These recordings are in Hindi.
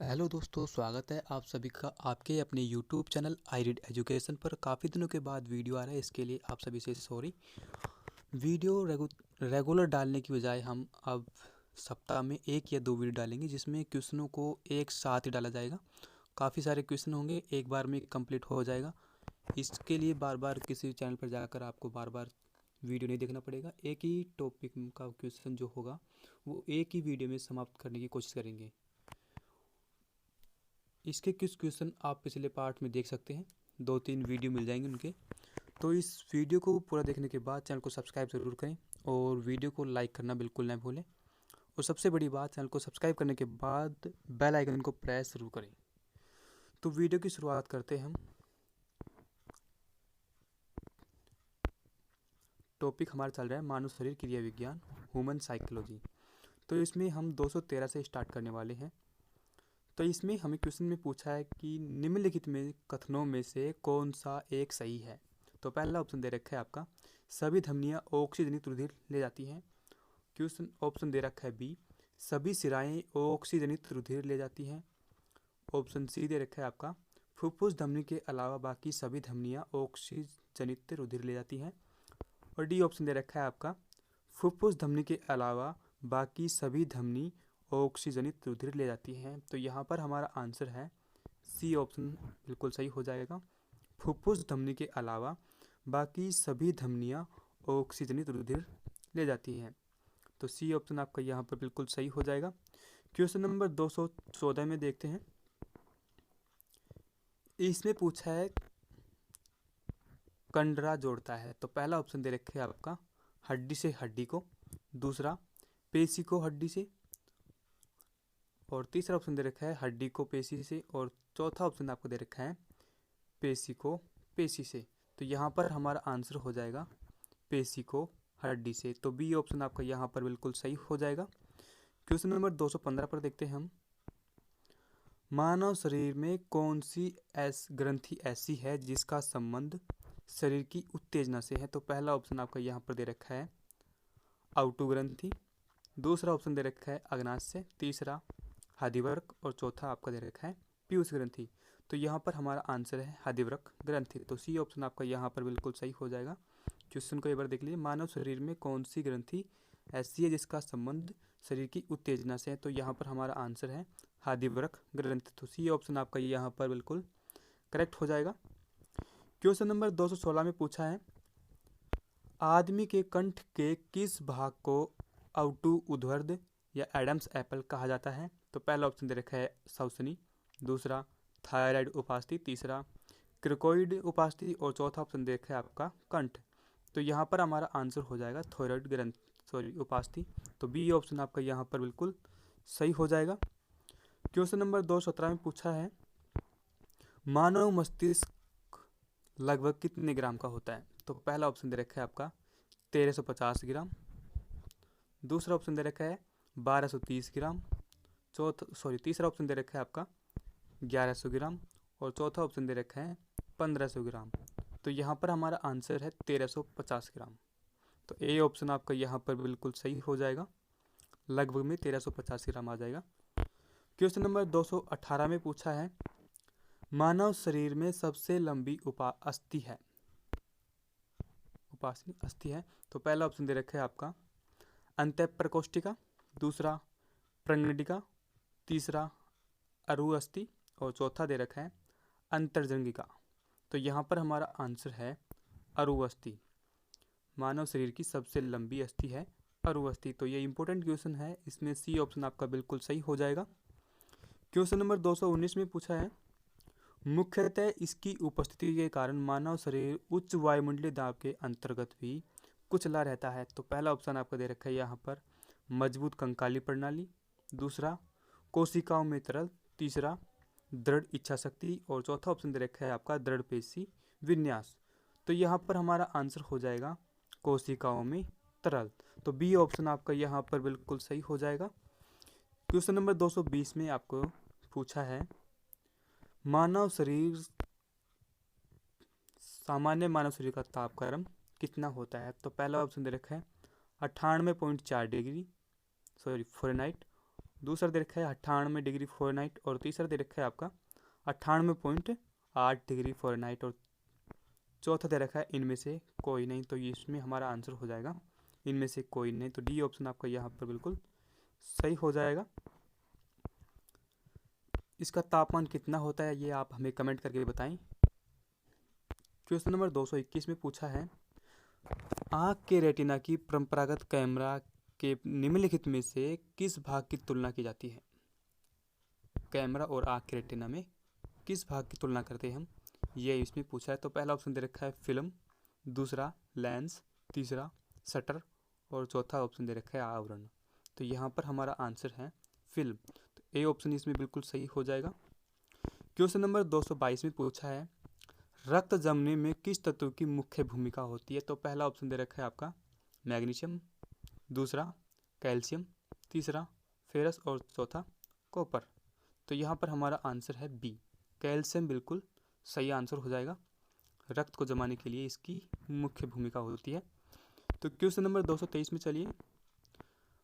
हेलो दोस्तों, स्वागत है आप सभी का आपके अपने YouTube channel I read education पर। काफ़ी दिनों के बाद वीडियो आ रहा है, इसके लिए आप सभी से सॉरी। वीडियो रेगुलर डालने की बजाय हम अब सप्ताह में 1 या 2 वीडियो डालेंगे, जिसमें क्वेश्चनों को एक साथ ही डाला जाएगा। काफ़ी सारे क्वेश्चन होंगे, एक बार में कंप्लीट हो जाएगा। इसके लिए बार बार किसी चैनल पर जाकर आपको बार बार वीडियो नहीं देखना पड़ेगा। एक ही टॉपिक का क्वेश्चन जो होगा वो एक ही वीडियो में समाप्त करने की कोशिश करेंगे। इसके कुछ क्वेश्चन आप पिछले पार्ट में देख सकते हैं, 2-3 वीडियो मिल जाएंगे उनके। तो इस वीडियो को पूरा देखने के बाद चैनल को सब्सक्राइब ज़रूर करें और वीडियो को लाइक करना बिल्कुल ना भूलें। और सबसे बड़ी बात, चैनल को सब्सक्राइब करने के बाद बेल आइकन को प्रेस ज़रूर करें। तो वीडियो की शुरुआत करते हैं हम। टॉपिक हमारा चल रहा है मानव शरीर क्रिया विज्ञान, ह्यूमन साइकोलॉजी। तो इसमें हम 213 से स्टार्ट करने वाले हैं। तो इसमें हमें क्वेश्चन में पूछा है कि निम्नलिखित में कथनों में से कौन सा एक सही है। तो पहला ऑप्शन दे रखा है आपका, सभी धमनियां ऑक्सीजनित रुधिर ले जाती हैं। क्वेश्चन ऑप्शन दे रखा है बी, सभी शिराएं ऑक्सीजनित रुधिर ले जाती हैं। ऑप्शन सी दे रखा है आपका, फुफ्फुस धमनी के अलावा बाकी सभी धमनियां ऑक्सीजनित रुधिर ले जाती हैं। और डी ऑप्शन दे रखा है आपका, फुफ्फुस धमनी के अलावा बाकी सभी धमनी ऑक्सीजनित रुधिर ले जाती हैं। तो यहाँ पर हमारा आंसर है सी ऑप्शन बिल्कुल सही हो जाएगा। फुफ्फुस धमनी के अलावा बाकी सभी धमनियाँ ऑक्सीजनित रुधिर ले जाती हैं। तो सी ऑप्शन आपका यहाँ पर बिल्कुल सही हो जाएगा। क्वेश्चन नंबर 214 में देखते हैं। इसमें पूछा है कंडरा जोड़ता है। तो पहला ऑप्शन दे रखे आपका, हड्डी से हड्डी को, दूसरा पेशी को हड्डी से, और तीसरा ऑप्शन दे रखा है हड्डी को पेशी से, और चौथा ऑप्शन आपको दे रखा है पेशी को पेशी से। तो यहाँ पर हमारा आंसर हो जाएगा पेशी को हड्डी से। तो बी ऑप्शन आपका यहाँ पर बिल्कुल सही हो जाएगा। क्वेश्चन नंबर 215 पर देखते हैं हम। मानव शरीर में कौन सी ग्रंथि ऐसी है जिसका संबंध शरीर की उत्तेजना से है। तो पहला ऑप्शन आपका यहाँ पर दे रखा है आउटू ग्रंथि, दूसरा ऑप्शन दे रखा है अग्नाशय, तीसरा हादिवर्क, और चौथा आपका दे रखा है पीयूष ग्रंथि। तो यहाँ पर हमारा आंसर है हादिवर्क ग्रंथि। तो सी ऑप्शन आपका यहाँ पर बिल्कुल सही हो जाएगा। क्वेश्चन को एक बार देख लीजिए, मानव शरीर में कौन सी ग्रंथि ऐसी है जिसका संबंध शरीर की उत्तेजना से है। तो यहाँ पर हमारा आंसर है हादिवर्क ग्रंथि। तो सी ऑप्शन आपका यहाँ पर बिल्कुल करेक्ट हो जाएगा। क्वेश्चन नंबर 216 में पूछा है, आदमी के कंठ के किस भाग को आउटू उध्वर्द या एडम्स एप्पल कहा जाता है। तो पहला ऑप्शन दे रखा है सौसनी, दूसरा थायराइड उपास्थि, तीसरा क्रिकोइड उपास्थि, और चौथा ऑप्शन दे रखा है आपका कंठ। तो यहाँ पर हमारा आंसर हो जाएगा थायराइड ग्रंथ उपास्थि। तो बी ऑप्शन आपका यहाँ पर बिल्कुल सही हो जाएगा। क्वेश्चन नंबर 217 में पूछा है, मानव मस्तिष्क लगभग कितने ग्राम का होता है। तो पहला ऑप्शन दे रखा है आपका 1350 ग्राम, दूसरा ऑप्शन दे रखा है 1230 ग्राम, तीसरा ऑप्शन दे रखा है आपका 1100 ग्राम, और चौथा ऑप्शन दे रखा है 1500 ग्राम। तो यहाँ पर हमारा आंसर है 1350 ग्राम। तो ए ऑप्शन आपका यहाँ पर बिल्कुल सही हो जाएगा, लगभग में 1350 ग्राम आ जाएगा। क्वेश्चन नंबर 218 में पूछा है, मानव शरीर में सबसे लंबी अस्थि है तो पहला ऑप्शन दे रखा है आपका अंतःप्रकोष्ठिका, दूसरा प्रंगडिका, तीसरा अरुअस्थि, और चौथा दे रखा है अंतर्जंगिका। तो यहाँ पर हमारा आंसर है अरुअस्थि। मानव शरीर की सबसे लंबी अस्थि है अरुअस्थि। तो ये इंपॉर्टेंट क्वेश्चन है, इसमें सी ऑप्शन आपका बिल्कुल सही हो जाएगा। क्वेश्चन नंबर 219 में पूछा है, मुख्यतः इसकी उपस्थिति के कारण मानव शरीर उच्च वायुमंडलीय दाब के अंतर्गत भी कुचला रहता है। तो पहला ऑप्शन आपको दे रखा है यहाँ पर मजबूत कंकाली प्रणाली, दूसरा कोशिकाओं में तरल, तीसरा दृढ़ इच्छा शक्ति, और चौथा ऑप्शन दे रखा है आपका दृढ़ पेशी विन्यास। तो यहाँ पर हमारा आंसर हो जाएगा कोशिकाओं में तरल। तो बी ऑप्शन आपका यहाँ पर बिल्कुल सही हो जाएगा। क्वेश्चन नंबर 220 में आपको पूछा है, सामान्य मानव शरीर का तापक्रम कितना होता है। तो पहला ऑप्शन दे रखा है 98.4 डिग्री फ़ारेनहाइट, दूसरा दे रखा है 98 डिग्री फ़ारेनहाइट और तीसरा दे रखा है आपका 98.8 डिग्री फ़ारेनहाइट और चौथा दे रखा है इनमें से कोई नहीं। तो ये इसमें हमारा आंसर हो जाएगा इनमें से कोई नहीं। तो डी ऑप्शन आपका यहाँ पर बिल्कुल सही हो जाएगा। इसका तापमान कितना होता है ये आप हमें कमेंट करके बताएं। क्वेश्चन नंबर 221 में पूछा है, आँख के रेटिना की परंपरागत कैमरा के निम्नलिखित में से किस भाग की तुलना की जाती है? कैमरा और आँख के रेटिना में किस भाग की तुलना करते हैं हम, ये इसमें पूछा है। तो पहला ऑप्शन दे रखा है फिल्म, दूसरा लेंस, तीसरा शटर और चौथा ऑप्शन दे रखा है आवरण। तो यहाँ पर हमारा आंसर है फिल्म। तो ए ऑप्शन इसमें बिल्कुल सही हो जाएगा। क्वेश्चन नंबर 222 में पूछा है, रक्त जमने में किस तत्व की मुख्य भूमिका होती है? तो पहला ऑप्शन दे रखा है आपका मैग्नीशियम, दूसरा कैल्शियम, तीसरा फेरस और चौथा कॉपर। तो यहाँ पर हमारा आंसर है बी, कैल्शियम बिल्कुल सही आंसर हो जाएगा। रक्त को जमाने के लिए इसकी मुख्य भूमिका होती है। तो क्वेश्चन नंबर 223 में चलिए,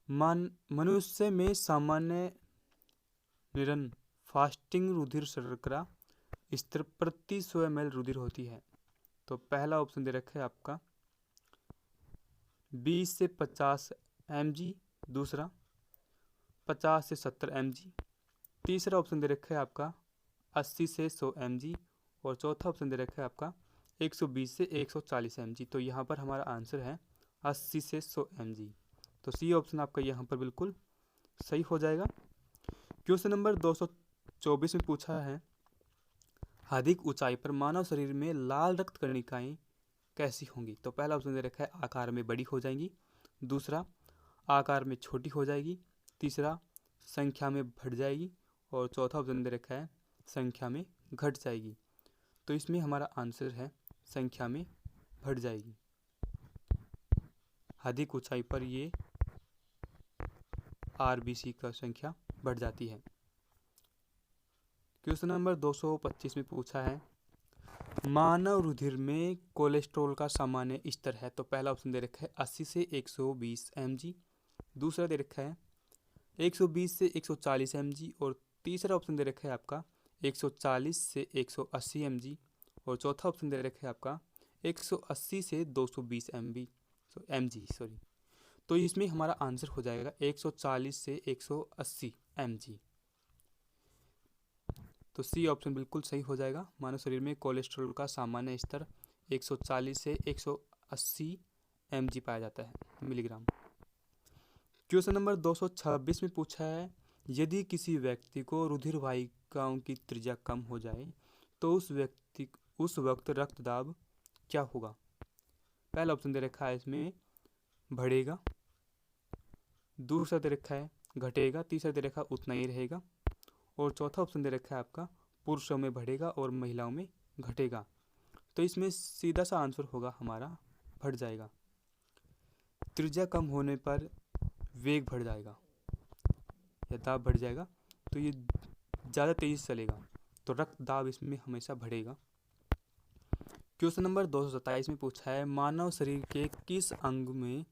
मनुष्य में सामान्य निरन फास्टिंग रुधिर शर्करा स्तर प्रति 100 ml रुधिर होती है। तो पहला ऑप्शन दे रखा है आपका 20 से 50 mg, दूसरा 50 से 70 mg, तीसरा ऑप्शन दे रखा है आपका 80 से 100 mg और चौथा ऑप्शन दे रखा है आपका 120 से 140 mg। तो यहाँ पर हमारा आंसर है 80 से 100 mg। तो सी ऑप्शन आपका यहाँ पर बिल्कुल सही हो जाएगा। क्वेश्चन नंबर 224 में पूछा है, अधिक ऊंचाई पर मानव शरीर में लाल रक्त कणिकाएं कैसी होंगी? तो पहला ऑप्शन दे रखा है आकार में बड़ी हो जाएंगी, दूसरा आकार में छोटी हो जाएगी, तीसरा संख्या में बढ़ जाएगी और चौथा ऑप्शन दे रखा है संख्या में घट जाएगी। तो इसमें हमारा आंसर है संख्या में बढ़ जाएगी। अधिक ऊंचाई पर ये आरबीसी का संख्या बढ़ जाती है। क्वेश्चन नंबर 225 में पूछा है, मानव रुधिर में कोलेस्ट्रॉल का सामान्य स्तर है। तो पहला ऑप्शन दे रखा है 80 से 120 mg, दूसरा दे रखा है 120 से 140 mg और तीसरा ऑप्शन दे रखा है आपका 140 से 180 mg और चौथा ऑप्शन दे रखा है आपका 180 से 220 mg। तो इसमें हमारा आंसर हो जाएगा 140 से 180 mg। तो सी ऑप्शन बिल्कुल सही हो जाएगा। मानव शरीर में कोलेस्ट्रॉल का सामान्य स्तर 140 से 180 mg पाया जाता है मिलीग्राम। क्वेश्चन नंबर 226 में पूछा है, यदि किसी व्यक्ति को रुधिर वाहिकाओं की त्रिज्या कम हो जाए तो उस वक्त रक्तदाब क्या होगा? पहला ऑप्शन दे रखा है इसमें बढ़ेगा, दूसरा दे रखा है घटेगा, तीसरा दे रखा है उतना ही रहेगा और चौथा ऑप्शन दे रखा है आपका पुरुषों में बढ़ेगा और महिलाओं में घटेगा। तो इसमें सीधा सा आंसर होगा हमारा बढ़ जाएगा। त्रिज्या कम होने पर वेग बढ़ जाएगा या दाब बढ़ जाएगा, तो ये ज़्यादा तेज़ी से चलेगा, तो रक्त दाब इसमें हमेशा बढ़ेगा। क्वेश्चन नंबर 227 में पूछा है, मानव शरीर के किस अंग में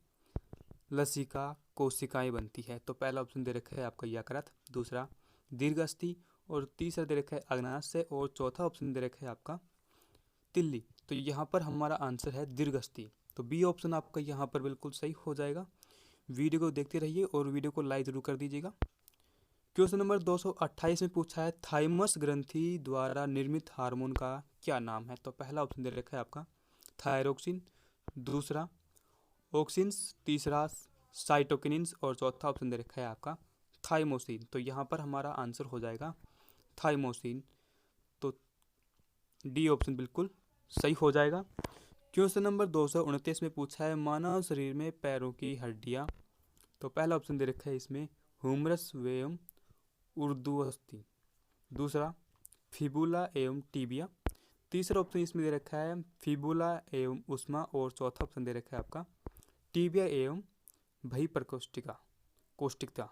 लसिका कोशिकाएं बनती है? तो पहला ऑप्शन दे रखा है आपका यकृत, दूसरा दीर्घस्थि और तीसरा दे रखा है अग्नाशय और चौथा ऑप्शन दे रखा है आपका तिल्ली। तो यहाँ पर हमारा आंसर है दीर्घस्थि। तो बी ऑप्शन आपका यहाँ पर बिल्कुल सही हो जाएगा। वीडियो को देखते रहिए और वीडियो को लाइक जरूर कर दीजिएगा। क्वेश्चन नंबर 228 में पूछा है, थाइमस ग्रंथि द्वारा निर्मित हार्मोन का क्या नाम है? तो पहला ऑप्शन दे रखा है आपका थायरोक्सिन, दूसरा ऑक्सिन्स, तीसरा साइटोकिनिन्स और चौथा ऑप्शन दे रखा है आपका थाइमोसिन। तो यहाँ पर हमारा आंसर हो जाएगा थाइमोसिन। तो डी ऑप्शन बिल्कुल सही हो जाएगा। क्वेश्चन नंबर 229 में पूछा है, मानव शरीर में पैरों की हड्डियाँ। तो पहला ऑप्शन दे रखा है इसमें ह्यूमरस एवं उर्ध्वस्थि, दूसरा फिबुला एवं टीबिया, तीसरा ऑप्शन इसमें दे रखा है फिबुला एवं उस्मा और चौथा ऑप्शन दे रखा है आपका टीबिया एवं भई कोष्टिकता।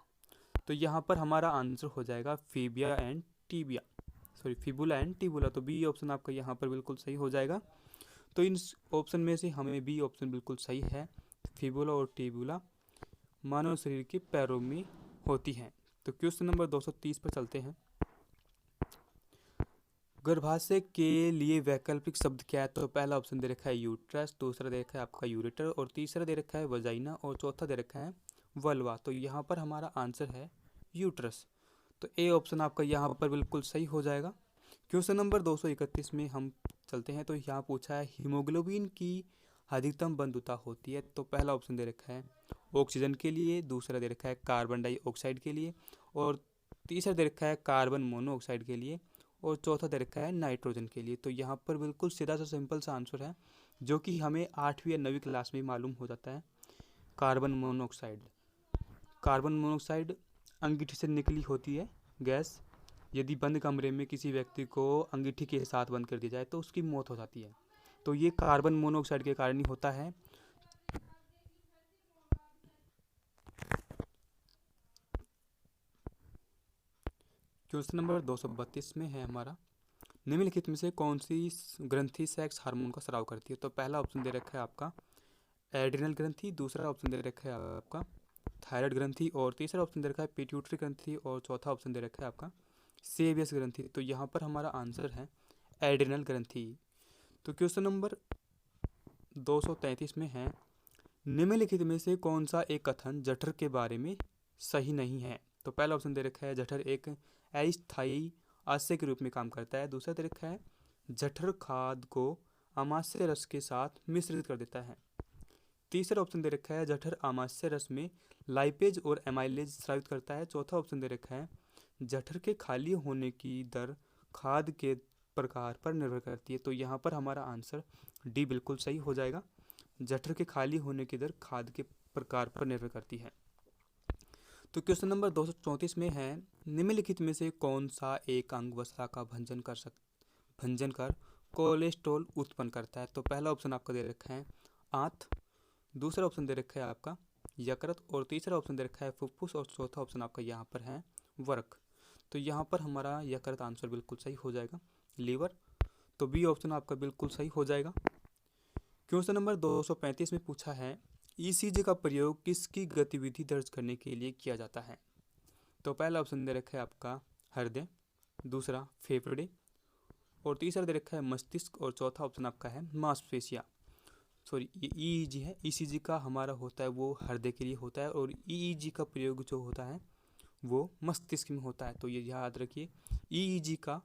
तो यहाँ पर हमारा आंसर हो जाएगा फिबुला एंड टिबुला। तो बी ऑप्शन आपका यहाँ पर बिल्कुल सही हो जाएगा। तो इन ऑप्शन में से हमें बी ऑप्शन बिल्कुल सही है, फिबुला और टिबुला मानव शरीर के पैरों में होती हैं। तो क्वेश्चन नंबर 230 पर चलते हैं। गर्भाशय के लिए वैकल्पिक शब्द क्या है? तो पहला ऑप्शन दे रखा है यूट्रस, दूसरा दे रखा है आपका यूरेटर, और तीसरा दे रखा है वजाइना, और चौथा दे रखा है वल्वा। तो यहाँ पर हमारा आंसर है यूट्रस। तो ए ऑप्शन आपका यहाँ पर बिल्कुल सही हो जाएगा। क्वेश्चन नंबर 231 में हम चलते हैं। तो यहाँ पूछा है हीमोग्लोबिन की अधिकतम बंधुता होती है। तो पहला ऑप्शन दे रखा है ऑक्सीजन के लिए, दूसरा दे रखा है कार्बन डाइऑक्साइड के लिए, और तीसरा दे रखा है कार्बन मोनोऑक्साइड के लिए, और चौथा दे रखा है नाइट्रोजन के लिए। तो यहाँ पर बिल्कुल सीधा सा सिंपल सा आंसर है, जो कि हमें 8वीं या 9वीं क्लास में मालूम हो जाता है। Carbon monoxide. कार्बन मोनोऑक्साइड अंगीठी से निकली होती है गैस। यदि बंद कमरे में किसी व्यक्ति को अंगीठी के साथ बंद कर दिया जाए तो उसकी मौत हो जाती है। तो ये कार्बन मोनोऑक्साइड के कारण ही होता है। क्वेश्चन नंबर 232 में है हमारा, निम्नलिखित में से कौन सी ग्रंथि सेक्स हार्मोन का स्राव करती है? तो पहला ऑप्शन दे रखा है आपका एड्रिनल ग्रंथि, दूसरा ऑप्शन दे रखा है आपका थायराइड ग्रंथि, और तीसरा ऑप्शन दे रखा है पिट्यूटरी ग्रंथि, और चौथा ऑप्शन दे रखा है आपका सेबियस ग्रंथि। तो यहाँ पर हमारा आंसर है एड्रिनल ग्रंथि। तो क्वेश्चन नंबर 233 में है, निम्नलिखित में से कौन सा एक कथन जठर के बारे में सही नहीं है? तो पहला ऑप्शन दे रखा है जठर एक अस्थायी आश्रय के रूप में काम करता है, दूसरा दे रखा है जठर खाद को आमाशय रस के साथ मिश्रित कर देता है, तीसरा ऑप्शन दे रखा है जठर आमाशय रस में लाइपेज और एमाइलेज स्रावित करता है, चौथा ऑप्शन दे रखा है जठर के खाली होने की दर खाद के प्रकार पर निर्भर करती है। तो यहाँ पर हमारा आंसर डी बिल्कुल सही हो जाएगा। जठर के खाली होने की दर खाद के प्रकार पर निर्भर करती है। तो क्वेश्चन नंबर 234 में है, निम्नलिखित में से कौन सा एक अंग वसा का भंजन कर कोलेस्ट्रॉल उत्पन्न करता है? तो पहला ऑप्शन आपका दे रखा है आंत, दूसरा ऑप्शन दे रखा है आपका यकृत, और तीसरा ऑप्शन दे रखा है फुफ्फुस, और चौथा ऑप्शन आपका यहाँ पर है वर्क। तो यहाँ पर हमारा यकृत आंसर बिल्कुल सही हो जाएगा। लीवर, तो बी ऑप्शन आपका बिल्कुल सही हो जाएगा। क्वेश्चन नंबर 235 में पूछा है, ईसीजी का प्रयोग किसकी गतिविधि दर्ज करने के लिए किया जाता है? तो पहला ऑप्शन दे रखा है आपका हृदय, दूसरा फेफड़े, और तीसरा दे रखा है मस्तिष्क, और चौथा ऑप्शन आपका है मांसपेशियाँ। सॉरी, ये ईईजी है। ईसीजी का हमारा होता है वो हृदय के लिए होता है, और ईईजी का प्रयोग जो होता है वो मस्तिष्क में होता है। तो ये याद रखिए, ईईजी का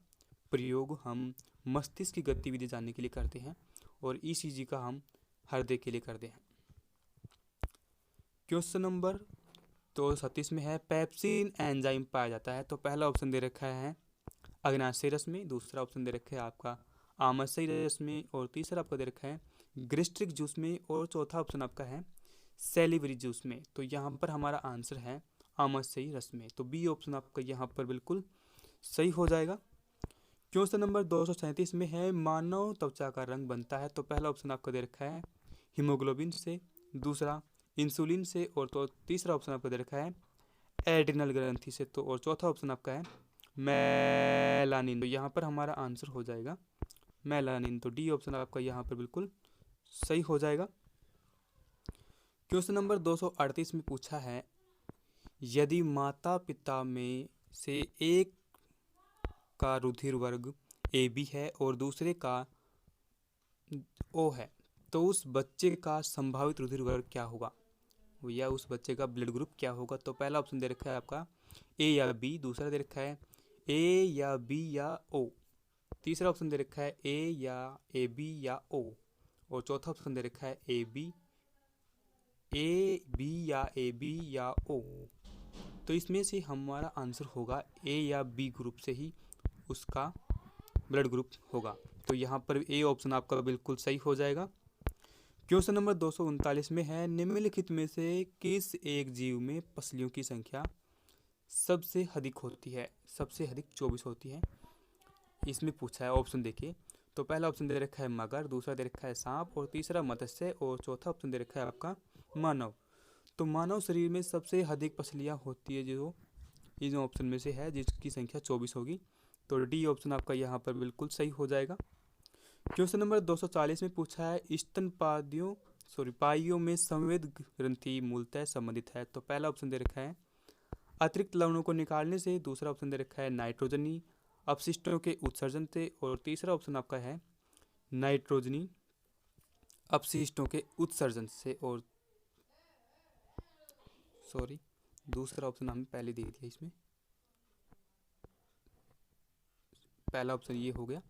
प्रयोग हम मस्तिष्क की गतिविधि जानने के लिए करते हैं, और ईसीजी का हम हृदय के लिए करते हैं। क्वेश्चन नंबर 237 में है, पेप्सिन एंजाइम पाया जाता है। तो पहला ऑप्शन दे रखा है अग्नाशय रस में, दूसरा ऑप्शन दे रखा है आपका आमाशय रस में, और तीसरा आपका दे रखा है ग्रिस्ट्रिक जूस में, और चौथा ऑप्शन आपका है सेलिवरी जूस में। तो यहाँ पर हमारा आंसर है आमाशय रस में। तो बी ऑप्शन आपका यहाँ पर बिल्कुल सही हो जाएगा। क्वेश्चन नंबर 237 में है, मानव त्वचा का रंग बनता है। तो पहला ऑप्शन आपका दे रखा है हीमोग्लोबिन से, दूसरा इंसुलिन से, और तो तीसरा ऑप्शन आपका दे रखा है एड्रिनल ग्रंथि से, तो और चौथा ऑप्शन आपका है मेलानिन। तो यहाँ पर हमारा आंसर हो जाएगा मेलानिन। तो डी ऑप्शन आपका यहाँ पर बिल्कुल सही हो जाएगा। क्वेश्चन नंबर 238 में पूछा है, यदि माता पिता में से एक का रुधिर वर्ग ए बी है और दूसरे का ओ है, तो उस बच्चे का संभावित रुधिर वर्ग क्या होगा, या उस बच्चे का ब्लड ग्रुप क्या होगा? तो पहला ऑप्शन दे रखा है आपका ए या बी, दूसरा दे रखा है ए या बी या ओ, तीसरा ऑप्शन दे रखा है ए या ए बी या ओ, और चौथा ऑप्शन दे रखा है ए बी या ए बी या ओ। तो इसमें से हमारा आंसर होगा ए या बी ग्रुप से ही उसका ब्लड ग्रुप होगा। तो यहाँ पर ए ऑप्शन आपका बिल्कुल सही हो जाएगा। क्वेश्चन नंबर 239 में है, निम्नलिखित में से किस एक जीव में पसलियों की संख्या सबसे अधिक होती है? सबसे अधिक 24 होती है, इसमें पूछा है। ऑप्शन देखिए, तो पहला ऑप्शन दे रखा है मगर, दूसरा दे रखा है सांप, और तीसरा मत्स्य, और चौथा ऑप्शन दे रखा है आपका मानव। तो मानव शरीर में सबसे अधिक पसलियाँ होती है जो इन ऑप्शन में से है, जिसकी संख्या 24 होगी। तो डी ऑप्शन आपका यहाँ पर बिल्कुल सही हो जाएगा। क्वेश्चन नंबर 240 में पूछा है, पाइयों में संवेद ग्रंथि मूलतः संबंधित है। तो पहला ऑप्शन दे रखा है अतिरिक्त लवणों को निकालने से, दूसरा ऑप्शन दे रखा है नाइट्रोजनी अपशिष्टों के उत्सर्जन से, और तीसरा ऑप्शन आपका है नाइट्रोजनी अपशिष्टों के उत्सर्जन से, और सॉरी दूसरा ऑप्शन हमने पहले दे दिया इसमें, पहला ऑप्शन ये हो गया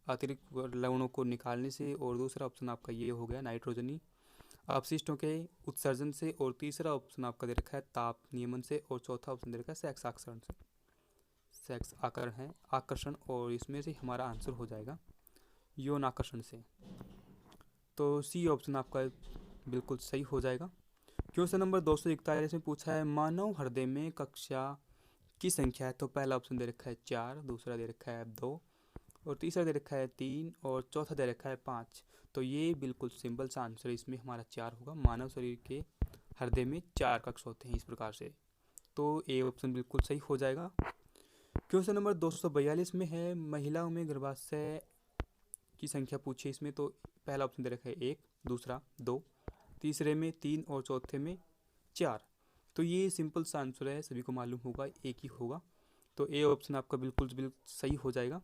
अतिरिक्त लवणों को निकालने से, और दूसरा ऑप्शन आपका ये हो गया नाइट्रोजनी अपशिष्टों के उत्सर्जन से, और तीसरा ऑप्शन आपका दे रखा है ताप नियमन से, और चौथा ऑप्शन दे रखा है सेक्स आकर्षण से, सेक्स आकर्षण है आकर्षण, और इसमें से हमारा आंसर हो जाएगा यौन आकर्षण से। तो सी ऑप्शन आपका बिल्कुल सही हो जाएगा। क्वेश्चन नंबर 241 में पूछा है मानव हृदय में कक्षा की संख्या है, तो पहला ऑप्शन दे रखा है 4, दूसरा दे रखा है 2, और तीसरा दे रखा है 3, और चौथा दे रखा है 5। तो ये बिल्कुल सिंपल सा आंसर इसमें हमारा 4 होगा। मानव शरीर के हृदय में 4 कक्ष होते हैं इस प्रकार से, तो ए ऑप्शन बिल्कुल सही हो जाएगा। क्वेश्चन नंबर 242 में है महिलाओं में गर्भाशय की संख्या पूछी इसमें, तो पहला ऑप्शन दे रखा है 1, दूसरा 2, तीसरे में 3, और चौथे में 4। तो ये सिंपल सा आंसर है, सभी को मालूम होगा एक ही होगा, तो ए ऑप्शन आपका बिल्कुल सही हो जाएगा।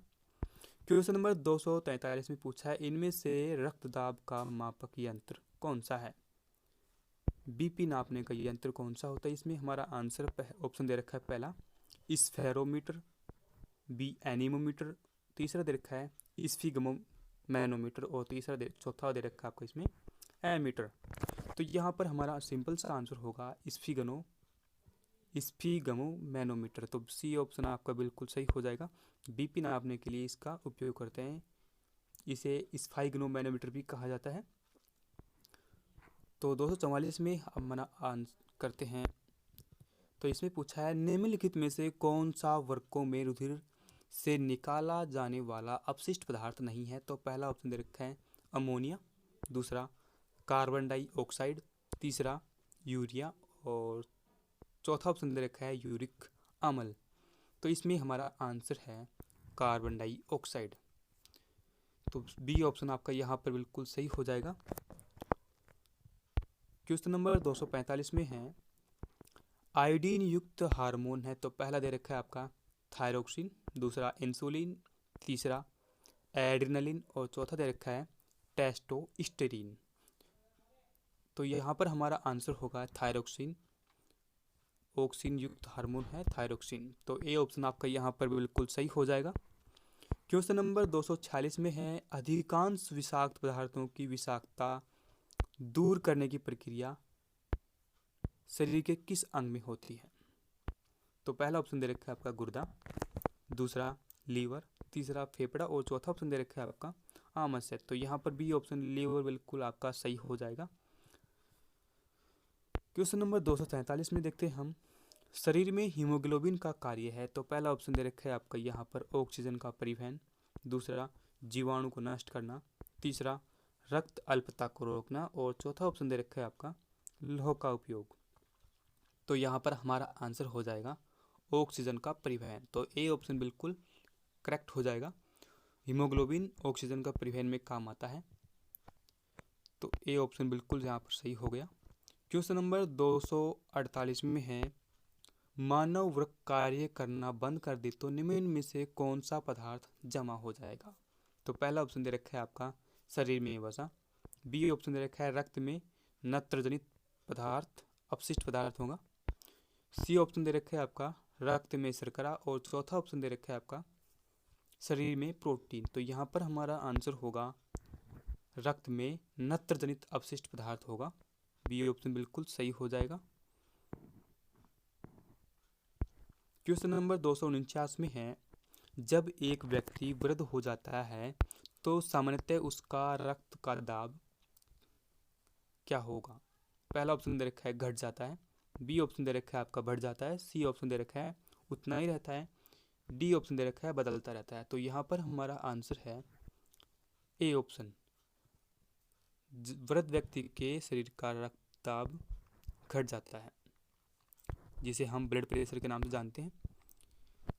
क्वेश्चन नंबर 243 में पूछा है इनमें से रक्तदाब का मापक यंत्र कौन सा है, बीपी नापने का यंत्र कौन सा होता है। इसमें हमारा आंसर ऑप्शन दे रखा है पहला स्फेरोमीटर, बी एनीमोमीटर, तीसरा दे रखा है स्फिग्मोमैनोमीटर, और चौथा दे रखा है आपको इसमें एमीटर। तो यहाँ पर हमारा सिंपल सा आंसर होगा स्फिग्मोमैनोमीटर। तो सी ऑप्शन आपका बिल्कुल सही हो जाएगा। बीपी नापने के लिए इसका उपयोग करते हैं, इसे स्फिग्मोमैनोमीटर भी कहा जाता है। तो 244 में अब मना करते हैं, तो इसमें पूछा है निम्नलिखित में से कौन सा वर्कों में रुधिर से निकाला जाने वाला अपशिष्ट पदार्थ नहीं है। तो पहला ऑप्शन दे रखा है अमोनिया, दूसरा कार्बन डाइऑक्साइड, तीसरा यूरिया, और चौथा ऑप्शन दे रखा है यूरिक अम्ल। तो इसमें हमारा आंसर है कार्बन डाइऑक्साइड। तो बी ऑप्शन आपका यहाँ पर बिल्कुल सही हो जाएगा। क्वेश्चन नंबर 245 में है आयोडीन युक्त हार्मोन है, तो पहला दे रखा है आपका थायरोक्सिन, दूसरा इंसुलिन, तीसरा एड्रिनलिन, और चौथा दे रखा है टेस्टोस्टेरोन। तो यहाँ पर हमारा आंसर होगा थायरोक्सिन, ऑक्सिन युक्त हार्मोन है थायरोक्सिन। तो ए ऑप्शन आपका यहाँ पर बिल्कुल सही हो जाएगा। क्वेश्चन नंबर 246 में है अधिकांश विषाक्त पदार्थों की विषाक्तता दूर करने की प्रक्रिया शरीर के किस अंग में होती है। तो पहला ऑप्शन दे रखा है आपका गुर्दा, दूसरा लीवर, तीसरा फेफड़ा, और चौथा ऑप्शन दे रखा है आपका आमाशय। तो यहाँ पर बी ऑप्शन लीवर बिल्कुल आपका सही हो जाएगा। क्वेश्चन नंबर 243 में देखते हैं हम शरीर में हीमोग्लोबिन का कार्य है, तो पहला ऑप्शन दे रखा है आपका यहाँ पर ऑक्सीजन का परिवहन, दूसरा जीवाणु को नष्ट करना, तीसरा रक्त अल्पता को रोकना, और चौथा ऑप्शन दे रखा है आपका लौह का उपयोग। तो यहाँ पर हमारा आंसर हो जाएगा ऑक्सीजन का परिवहन। तो ए ऑप्शन बिल्कुल करेक्ट हो जाएगा। हीमोग्लोबिन ऑक्सीजन का परिवहन में काम आता है, तो ए ऑप्शन बिल्कुल यहाँ पर सही हो गया। क्वेश्चन नंबर 248 में है मानव वृक्क कार्य करना बंद कर दे तो निम्न में से कौन सा पदार्थ जमा हो जाएगा। तो पहला ऑप्शन दे रखा है आपका शरीर में वसा, बी ऑप्शन दे रखा है रक्त में नत्रजनित पदार्थ अपशिष्ट पदार्थ होगा, सी ऑप्शन दे रखा है आपका रक्त में शर्करा, और चौथा ऑप्शन दे रखा है आपका शरीर में प्रोटीन। तो यहाँ पर हमारा आंसर होगा रक्त में नत्रजनित अपशिष्ट पदार्थ होगा, बी ऑप्शन बिल्कुल सही हो जाएगा। क्वेश्चन नंबर 249 में है जब एक व्यक्ति वृद्ध हो जाता है तो सामान्यतः उसका रक्त का दाब क्या होगा। पहला ऑप्शन दे रखा है घट जाता है, बी ऑप्शन दे रखा है आपका बढ़ जाता है, सी ऑप्शन दे रखा है उतना ही रहता है, डी ऑप्शन दे रखा है बदलता रहता है। तो यहाँ पर हमारा आंसर है ए ऑप्शन, वृद्ध व्यक्ति के शरीर का रक्तदाब घट जाता है, जिसे हम ब्लड प्रेशर के नाम से जानते हैं,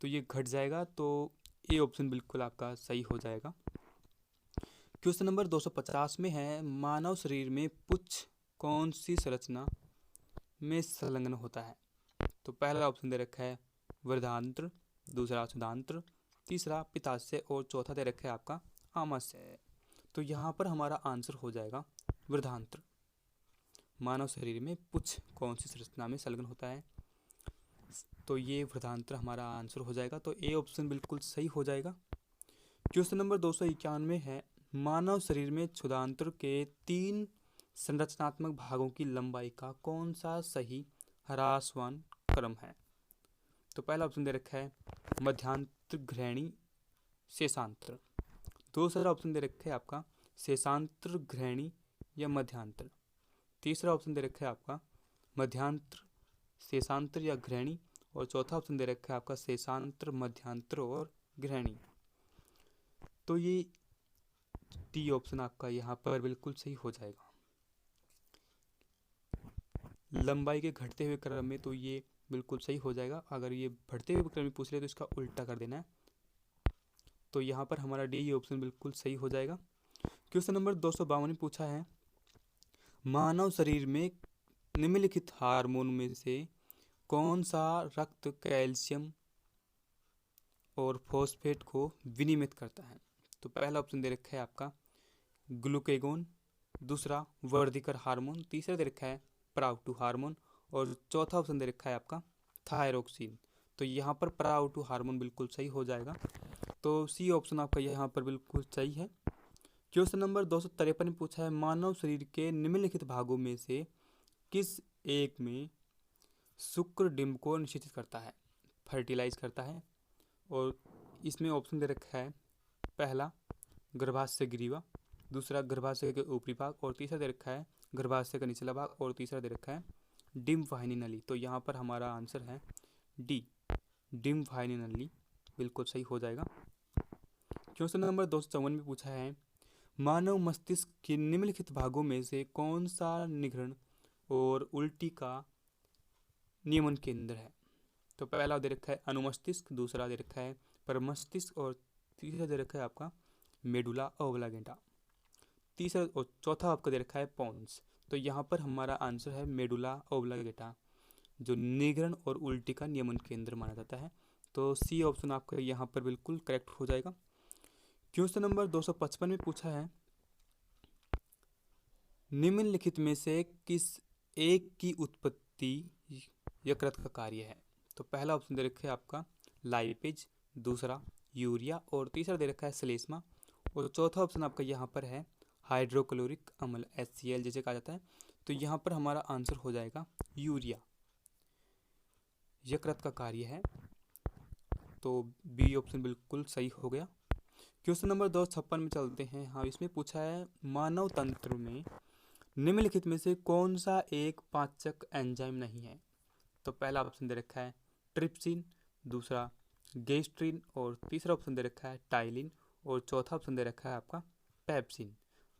तो ये घट जाएगा। तो ए ऑप्शन बिल्कुल आपका सही हो जाएगा। क्वेश्चन नंबर 250 में है मानव शरीर में पुच्छ कौन सी संरचना में संलग्न होता है। तो तो पहला ऑप्शन दे रखा है वृद्धांत्र, दूसरा सुधांत्र, तीसरा पित्ताशय और चौथा दे रखा है आपका आमाशय। तो यहाँ पर हमारा आंसर हो जाएगा वृद्धांत्र। मानव शरीर में पुच्छ कौन सी संरचना में संलग्न होता है? तो ये वृद्धांत्र हमारा आंसर हो जाएगा। तो ए ऑप्शन बिल्कुल सही हो जाएगा। क्वेश्चन नंबर 291 है, मानव शरीर में क्षुधांत्र के 3 संरचनात्मक भागों की लंबाई का कौन सा सही ह्रासवान क्रम है? तो पहला ऑप्शन दे रखा है मध्यांतर, घ्रेणी, शेषांत्र। दूसरा ऑप्शन दे रखा है आपका शेषांत्र, घ्रेणी या मध्यांतर। तीसरा ऑप्शन दे रखा है आपका मध्यांतर, शेषांत्र या घ्रेणी, और चौथा ऑप्शन दे रखा है आपका शेषांत्र, मध्यांतर और घ्रेणी। तो ये डी ऑप्शन आपका यहाँ पर बिल्कुल सही हो जाएगा। लंबाई के घटते हुए क्रम में तो ये बिल्कुल सही हो जाएगा। अगर ये बढ़ते हुए क्रम में पूछ रहे तो इसका उल्टा कर देना है। तो यहाँ पर हमारा डी ऑप्शन बिल्कुल सही हो जाएगा। क्वेश्चन नंबर 252 में पूछा है, मानव शरीर में निम्नलिखित हार्मोन में से कौन सा रक्त कैल्शियम और फॉस्फेट को विनियमित करता है? तो पहला ऑप्शन दे रखा है आपका ग्लूकेगोन, दूसरा वर्धीकर हार्मोन, तीसरा दे रखा है पराउटू हार्मोन, और चौथा ऑप्शन दे रखा है आपका थायरोक्सिन। तो यहाँ पर पराउटू हार्मोन बिल्कुल सही हो जाएगा। तो सी ऑप्शन आपका यहाँ पर बिल्कुल सही है। क्वेश्चन नंबर 253 में पूछा है, मानव शरीर के निम्नलिखित भागों में से किस एक में शुक्र डिंब को निषेचित करता है, फर्टिलाइज करता है? और इसमें ऑप्शन दे रखा है पहला गर्भाशय ग्रीवा, दूसरा गर्भाशय के ऊपरी भाग, और तीसरा दे रखा है गर्भाशय का निचला भाग, और तीसरा दे रखा है डिंब वाहिनी नली। तो यहाँ पर हमारा आंसर है डी, डिंब वाहिनी नली बिल्कुल सही हो जाएगा। क्वेश्चन नंबर 254 में पूछा है, मानव मस्तिष्क के निम्नलिखित भागों में से कौन सा निगरण और उल्टी का नियमन केंद्र है? तो पहला दे रखा है अनुमस्तिष्क, दूसरा दे रखा है परमस्तिष्क, और तीसरा दे रखा है आपका मेडुला ओब्लांगेटा, तीसरा और चौथा आपका दे रखा है पोन्स। तो यहाँ पर हमारा आंसर है मेडुला ओब्लांगेटा, जो निगरण और उल्टी का नियमन केंद्र माना जाता है। तो सी ऑप्शन आपका यहाँ पर बिल्कुल करेक्ट हो जाएगा। क्वेश्चन नंबर 255 में पूछा है, निम्नलिखित में से किस एक की उत्पत्ति यकृत का कार्य है? तो पहला ऑप्शन दे रखा है आपका लाइपेज, दूसरा यूरिया, और तीसरा दे रखा है श्लेष्मा, और चौथा ऑप्शन आपका यहाँ पर है हाइड्रोक्लोरिक अम्ल, HCl जिसे कहा जाता है। तो यहाँ पर हमारा आंसर हो जाएगा यूरिया, यकृत का कार्य है। तो बी ऑप्शन बिल्कुल सही हो गया। क्वेश्चन नंबर 256 में चलते हैं। हाँ, इसमें पूछा है, मानव तंत्र में निम्नलिखित में से कौन सा एक पाचक एंजाइम नहीं है? तो पहला ऑप्शन दे रखा है ट्रिप्सिन, दूसरा गेस्ट्रिन, और तीसरा ऑप्शन दे रखा है टाइलिन, और चौथा ऑप्शन दे रखा है आपका पेप्सिन।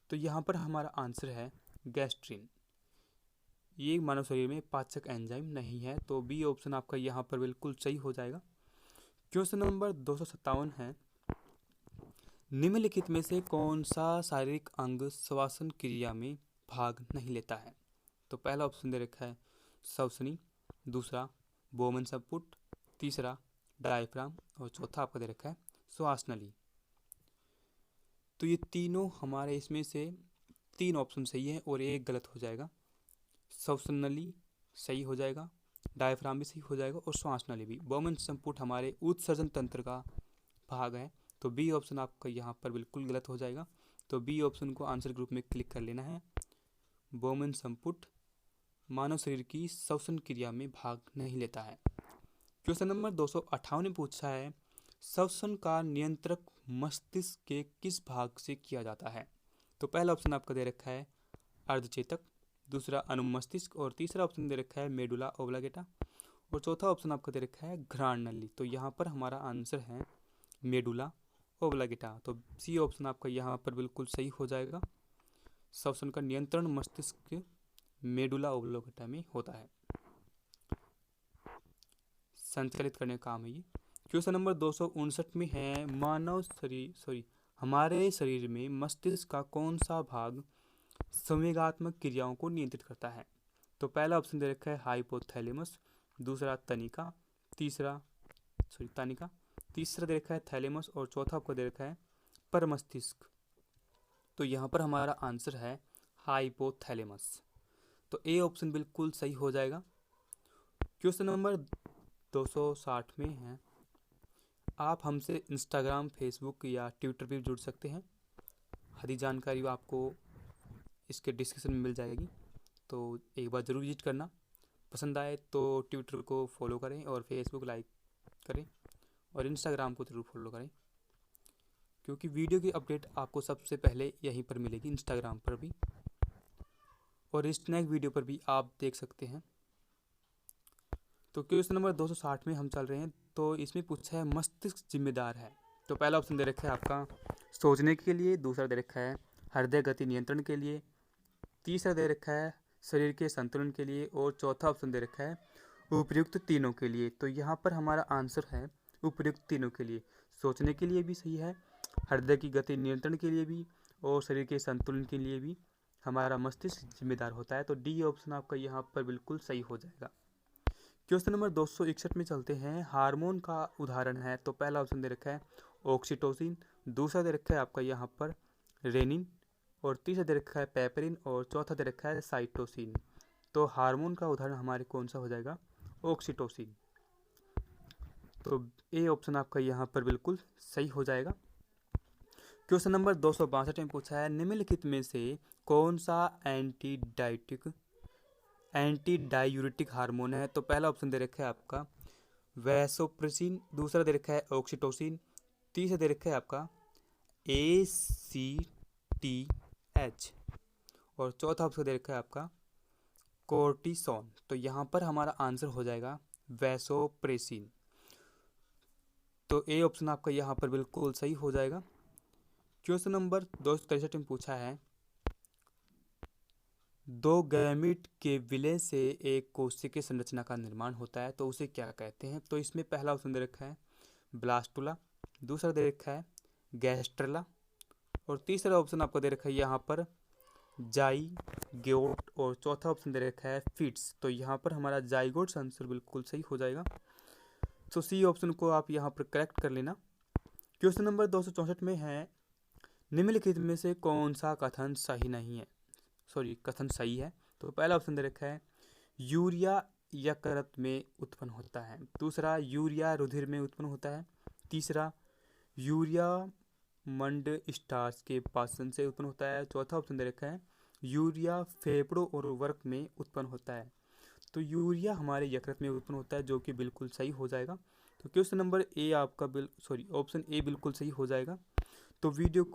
तो यहाँ पर हमारा आंसर है गैस्ट्रिन, ये मानव शरीर में पाचक एंजाइम नहीं है। तो बी ऑप्शन आपका यहाँ पर बिल्कुल सही हो जाएगा। क्वेश्चन नंबर 257 है, निम्नलिखित में से कौन सा शारीरिक अंग श्वसन क्रिया में भाग नहीं लेता है? तो पहला ऑप्शन दे रखा है श्वसनी, दूसरा बोमन संपुट, तीसरा डायफ्राम, और चौथा आपका दे रखा है श्वास नली। तो ये तीनों हमारे इसमें से 3 ऑप्शन सही है और एक गलत हो जाएगा। श्वसन नली सही हो जाएगा, डायफ्राम भी सही हो जाएगा, और श्वास नली भी। बोमन संपुट हमारे उत्सर्जन तंत्र का भाग है। तो बी ऑप्शन आपका यहाँ पर बिल्कुल गलत हो जाएगा। तो बी ऑप्शन को आंसर ग्रुप में क्लिक कर लेना है। बोमन संपुट मानव शरीर की श्वसन क्रिया में भाग नहीं लेता है। क्वेश्चन नंबर 258 में पूछा है, श्वसन का नियंत्रक मस्तिष्क के किस भाग से किया जाता है? तो पहला ऑप्शन आपका दे रखा है अर्धचेतक, दूसरा अनुमस्तिष्क, और तीसरा ऑप्शन दे रखा है मेडुला ओब्लांगेटा, और चौथा ऑप्शन आपका दे रखा है घ्राण नली। तो यहाँ पर हमारा आंसर है मेडुला ओब्लांगेटा। तो सी ऑप्शन आपका यहाँ पर बिल्कुल सही हो जाएगा। श्वसन का नियंत्रण मस्तिष्क के मेडुला ओब्लांगेटा में होता है, संचालित करने का काम है ये। क्वेश्चन नंबर 259 में है, हमारे शरीर में मस्तिष्क का कौन सा भाग संवेगात्मक क्रियाओं को नियंत्रित करता है? तो पहला ऑप्शन दे रखा है हाइपोथैलेमस, दूसरा तानिका, तीसरा दे रखा है थैलेमस और चौथा आपको दे रखा है परमस्तिष्क। तो यहाँ पर हमारा आंसर है हाइपोथैलेमस। तो ए ऑप्शन बिल्कुल सही हो जाएगा। क्वेश्चन नंबर 260 में है, आप हमसे इंस्टाग्राम, फेसबुक या ट्विटर पर जुड़ सकते हैं। हरी जानकारी आपको इसके डिस्क्रिप्शन में मिल जाएगी, तो एक बार ज़रूर विजिट करना। पसंद आए तो ट्विटर को फॉलो करें और फेसबुक लाइक करें और इंस्टाग्राम को ज़रूर फॉलो करें, क्योंकि वीडियो की अपडेट आपको सबसे पहले यहीं पर मिलेगी, इंस्टाग्राम पर भी, और स्नैक वीडियो पर भी आप देख सकते हैं। तो क्वेश्चन नंबर 260 में हम चल रहे हैं। तो इसमें पूछा है मस्तिष्क जिम्मेदार है। तो पहला ऑप्शन दे रखा है आपका सोचने के लिए, दूसरा दे रखा है हृदय गति नियंत्रण के लिए, तीसरा दे रखा है शरीर के संतुलन के लिए, और चौथा ऑप्शन दे रखा है उपयुक्त तीनों के लिए। तो यहाँ पर हमारा आंसर है उपयुक्त तीनों के लिए। सोचने के लिए भी सही है, हृदय की गति नियंत्रण के लिए भी, और शरीर के संतुलन के लिए भी हमारा मस्तिष्क जिम्मेदार होता है। तो डी ऑप्शन आपका यहाँ पर बिल्कुल सही हो जाएगा। क्वेश्चन नंबर 261 में चलते हैं। हार्मोन का उदाहरण है। तो पहला ऑप्शन दे रखा है ऑक्सीटोसिन, दूसरा दे रखा है आपका यहाँ पर रेनिन, और तीसरा दे रखा है पेपरिन, और चौथा दे रखा है साइटोसिन। तो हार्मोन का उदाहरण हमारे कौन सा हो जाएगा? ऑक्सीटोसिन। तो ए ऑप्शन आपका यहाँ पर बिल्कुल सही हो जाएगा। क्वेश्चन नंबर 262 में पूछा है, निम्नलिखित में से कौन सा एंटी डायूरेटिक हार्मोन है? तो पहला ऑप्शन दे रखा है आपका वैसोप्रेसिन, दूसरा दे रखा है ऑक्सीटोसिन, तीसरा दे रखा है आपका ACTH, और चौथा ऑप्शन दे रखा है आपका कोर्टिसोन। तो यहाँ पर हमारा आंसर हो जाएगा वैसोप्रेसिन। तो ए ऑप्शन आपका यहाँ पर बिल्कुल सही हो जाएगा। क्वेश्चन नंबर 263 में पूछा है, दो गैमीट के विलय से एक कोशिकीय संरचना का निर्माण होता है, तो उसे क्या कहते हैं? तो इसमें पहला ऑप्शन दे रखा है ब्लास्टुला, दूसरा दे रखा है गैस्ट्रेला, और तीसरा ऑप्शन आपको दे रखा है यहाँ पर जाइगोट, और चौथा ऑप्शन दे रखा है फिट्स। तो यहाँ पर हमारा जाइगोट आंसर बिल्कुल सही हो जाएगा। तो सी ऑप्शन को आप यहाँ पर करेक्ट कर लेना। क्वेश्चन नंबर 264 में है, निम्नलिखित में से कौन सा कथन सही है? तो पहला ऑप्शन दे रखा है यूरिया यकृत में उत्पन्न होता है, दूसरा यूरिया रुधिर में उत्पन्न होता है, तीसरा यूरिया मंड स्टार्च के पाचन से उत्पन्न होता है, चौथा ऑप्शन दे रखा है यूरिया फेफड़ों और उर्वरक में उत्पन्न होता है। तो यूरिया हमारे यकृत में उत्पन्न होता है, जो कि बिल्कुल सही हो जाएगा। तो क्वेश्चन नंबर ऑप्शन ए बिल्कुल सही हो जाएगा। तो वीडियो को